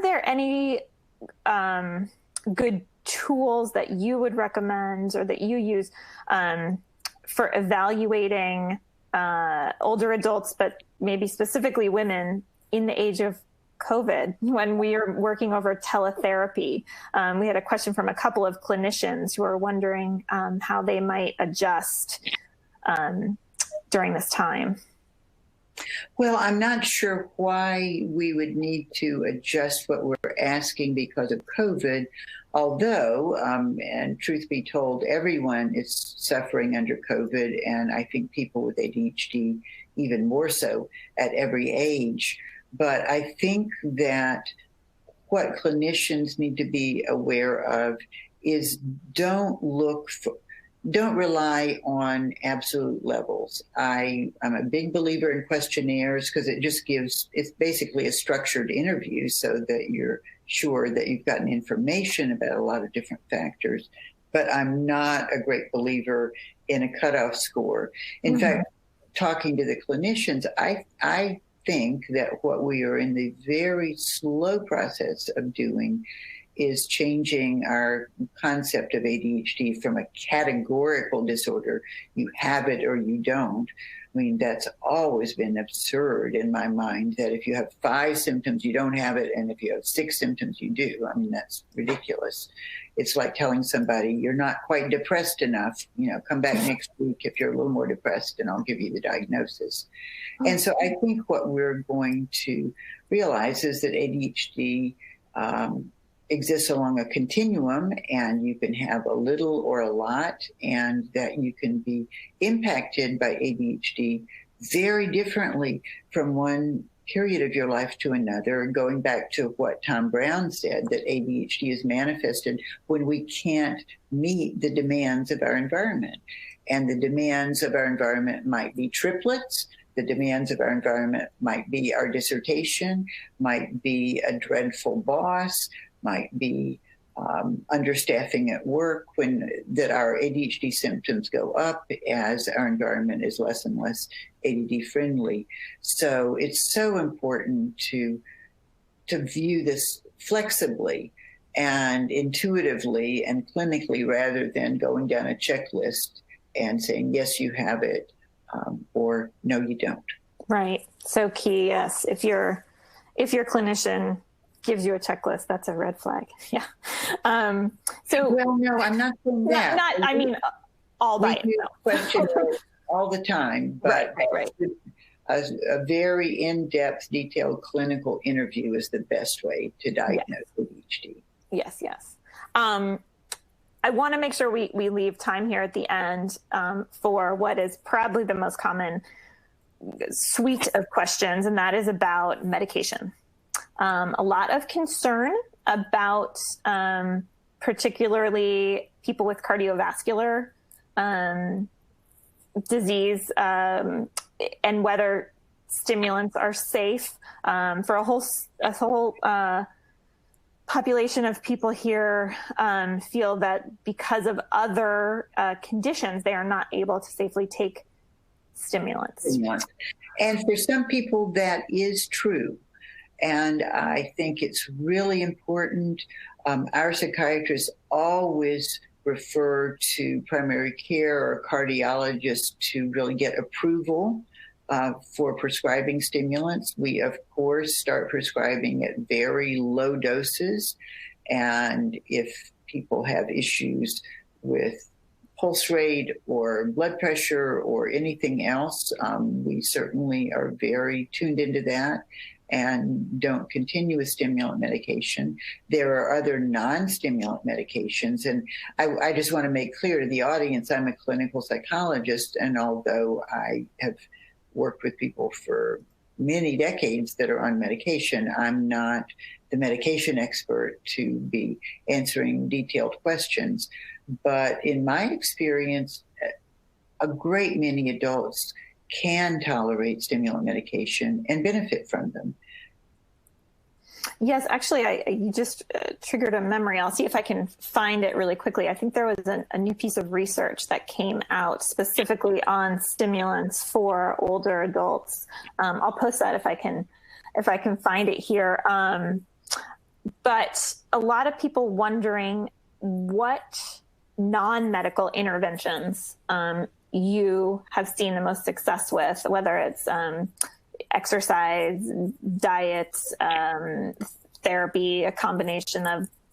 there any good tools that you would recommend or that you use for evaluating older adults, but maybe specifically women in the age of COVID, when we are working over teletherapy? We had a question from a couple of clinicians who are wondering how they might adjust during this time. Well, I'm not sure why we would need to adjust what we're asking because of COVID, although, and truth be told, everyone is suffering under COVID, and I think people with ADHD even more so at every age. But I think that what clinicians need to be aware of is don't rely on absolute levels. I'm a big believer in questionnaires because it's basically a structured interview so that you're sure that you've gotten information about a lot of different factors. But I'm not a great believer in a cutoff score. In fact, talking to the clinicians, I think that what we are in the very slow process of doing is changing our concept of ADHD from a categorical disorder, you have it or you don't. I mean, that's always been absurd in my mind, that if you have 5 symptoms, you don't have it, and if you have 6 symptoms, you do. I mean, that's ridiculous. It's like telling somebody, you're not quite depressed enough, come back next week if you're a little more depressed, and I'll give you the diagnosis. And so I think what we're going to realize is that ADHD exists along a continuum, and you can have a little or a lot, and that you can be impacted by ADHD very differently from one period of your life to another, going back to what Tom Brown said, that ADHD is manifested when we can't meet the demands of our environment. And the demands of our environment might be triplets. The demands of our environment might be our dissertation, might be a dreadful boss, might be understaffing at work, that our ADHD symptoms go up as our environment is less and less ADD friendly. So it's so important to view this flexibly and intuitively and clinically, rather than going down a checklist and saying, yes, you have it, or no, you don't. Right. So key. Yes. If your clinician gives you a checklist, that's a red flag. Yeah. Well, no, I'm not saying that. I mean, all by itself. Question all the time, but right. A very in-depth, detailed clinical interview is the best way to diagnose ADHD. Yes. I want to make sure we leave time here at the end for what is probably the most common suite of questions, and that is about medication. A lot of concern about particularly people with cardiovascular disease and whether stimulants are safe for a whole population of people here feel that because of other conditions, they are not able to safely take stimulants. And for some people, that is true. And I think it's really important. Our psychiatrists always refer to primary care or cardiologists to really get approval for prescribing stimulants. We, of course, start prescribing at very low doses. And if people have issues with pulse rate or blood pressure or anything else, we certainly are very tuned into that and don't continue with stimulant medication. There are other non-stimulant medications. And I just want to make clear to the audience, I'm a clinical psychologist, and although I have worked with people for many decades that are on medication, I'm not the medication expert to be answering detailed questions. But in my experience, a great many adults can tolerate stimulant medication and benefit from them. Yes, actually, you just triggered a memory. I'll see if I can find it really quickly. I think there was a new piece of research that came out specifically on stimulants for older adults. I'll post that if I can find it here. But a lot of people wondering what non-medical interventions you have seen the most success with, whether it's exercise, diet, therapy, a combination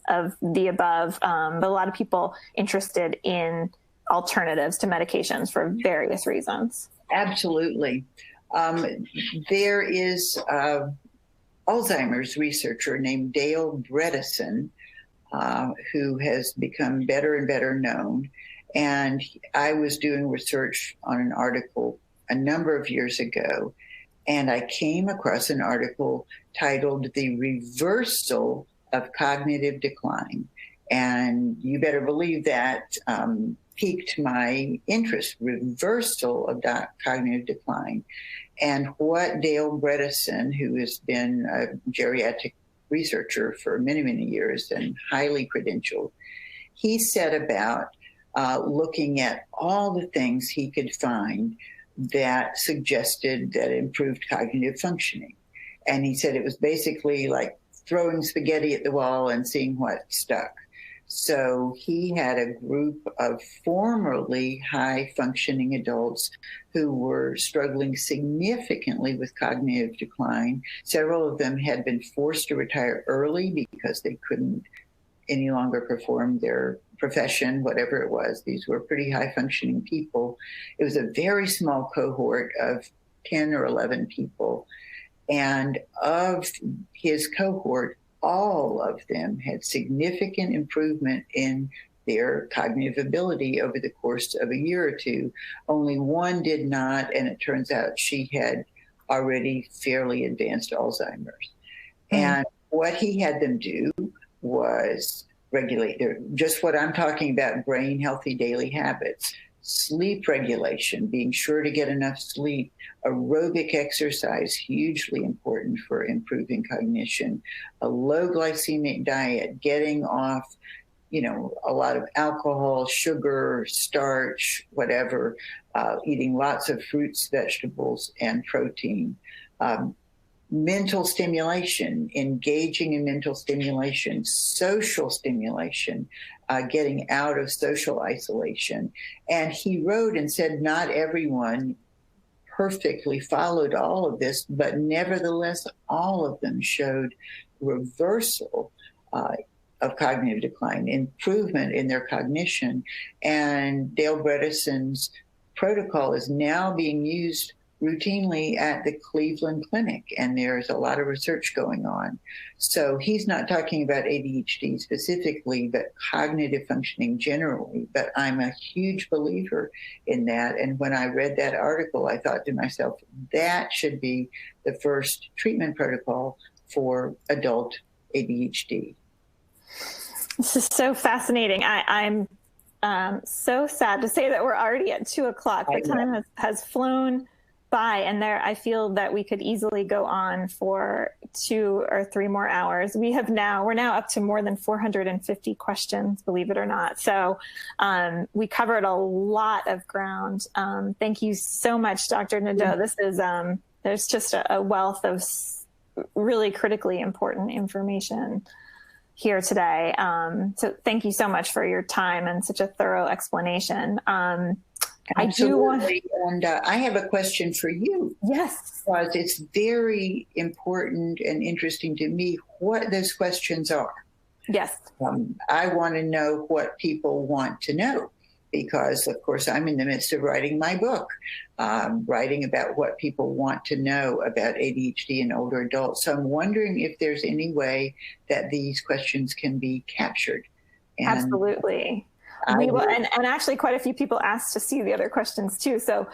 of the above. But a lot of people interested in alternatives to medications for various reasons. Absolutely. There is an Alzheimer's researcher named Dale Bredesen, who has become better and better known. And I was doing research on an article a number of years ago, and I came across an article titled "The Reversal of Cognitive Decline." And you better believe that piqued my interest, reversal of cognitive decline. And what Dale Bredesen, who has been a geriatric researcher for many, many years and highly credentialed, he set about looking at all the things he could find that suggested that improved cognitive functioning. And he said it was basically like throwing spaghetti at the wall and seeing what stuck. So he had a group of formerly high-functioning adults who were struggling significantly with cognitive decline. Several of them had been forced to retire early because they couldn't any longer perform their profession, whatever it was. These were pretty high-functioning people. It was a very small cohort of 10 or 11 people. And of his cohort, all of them had significant improvement in their cognitive ability over the course of a year or two. Only one did not, and it turns out she had already fairly advanced Alzheimer's. And what he had them do was regulate just what I'm talking about, brain healthy daily habits, sleep regulation, being sure to get enough sleep, aerobic exercise, hugely important for improving cognition, a low glycemic diet, getting off, a lot of alcohol, sugar, starch, whatever, eating lots of fruits, vegetables, and protein. Mental stimulation, engaging in mental stimulation, social stimulation, getting out of social isolation. And he wrote and said not everyone perfectly followed all of this, but nevertheless, all of them showed reversal of cognitive decline, improvement in their cognition. And Dale Bredesen's protocol is now being used routinely at the Cleveland Clinic, and there's a lot of research going on. So he's not talking about ADHD specifically, but cognitive functioning generally. But I'm a huge believer in that. And when I read that article, I thought to myself, that should be the first treatment protocol for adult ADHD. This is so fascinating. I'm so sad to say that we're already at 2:00. The time has flown by, and I feel that we could easily go on for 2 or 3 more hours. We're now up to more than 450 questions, believe it or not. So we covered a lot of ground. Thank you so much, Dr. Nadeau. This is there's just a wealth of really critically important information here today. So thank you so much for your time and such a thorough explanation. Absolutely. And I have a question for you. Yes. Because it's very important and interesting to me what those questions are. Yes. I want to know what people want to know because, of course, I'm in the midst of writing my book, writing about what people want to know about ADHD in older adults. So I'm wondering if there's any way that these questions can be captured. And absolutely. We will, and actually quite a few people asked to see the other questions too. So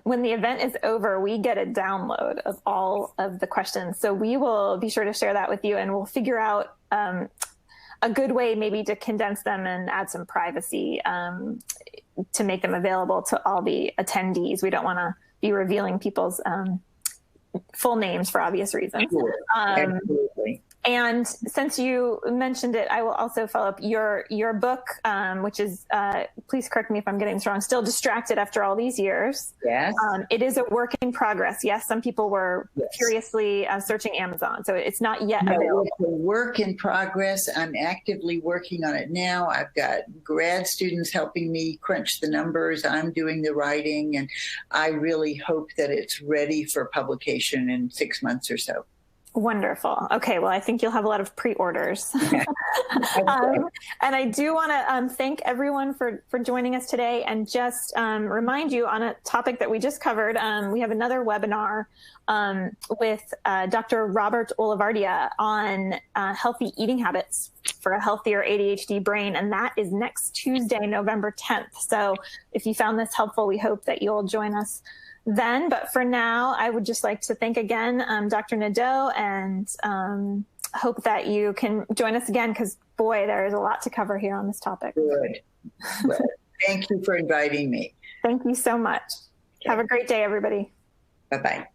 when the event is over, we get a download of all of the questions. So we will be sure to share that with you, and we'll figure out a good way maybe to condense them and add some privacy to make them available to all the attendees. We don't want to be revealing people's full names for obvious reasons. Sure. Absolutely. And since you mentioned it, I will also follow up your book, which is, please correct me if I'm getting this wrong, Still Distracted After All These Years. Yes. It is a work in progress. Yes, some people were curiously searching Amazon, so it's not yet available. It's a work in progress. I'm actively working on it now. I've got grad students helping me crunch the numbers. I'm doing the writing, and I really hope that it's ready for publication in 6 months or so. Wonderful. Okay. Well, I think you'll have a lot of pre-orders. And I do want to thank everyone for joining us today, and just remind you on a topic that we just covered. We have another webinar with Dr. Robert Olivardia on healthy eating habits for a healthier ADHD brain. And that is next Tuesday, November 10th. So if you found this helpful, we hope that you'll join us then. But for now, I would just like to thank again Dr. Nadeau, and hope that you can join us again, because boy, there is a lot to cover here on this topic. Good. Well, thank you for inviting me. Thank you so much. Okay. Have a great day, everybody. Bye-bye.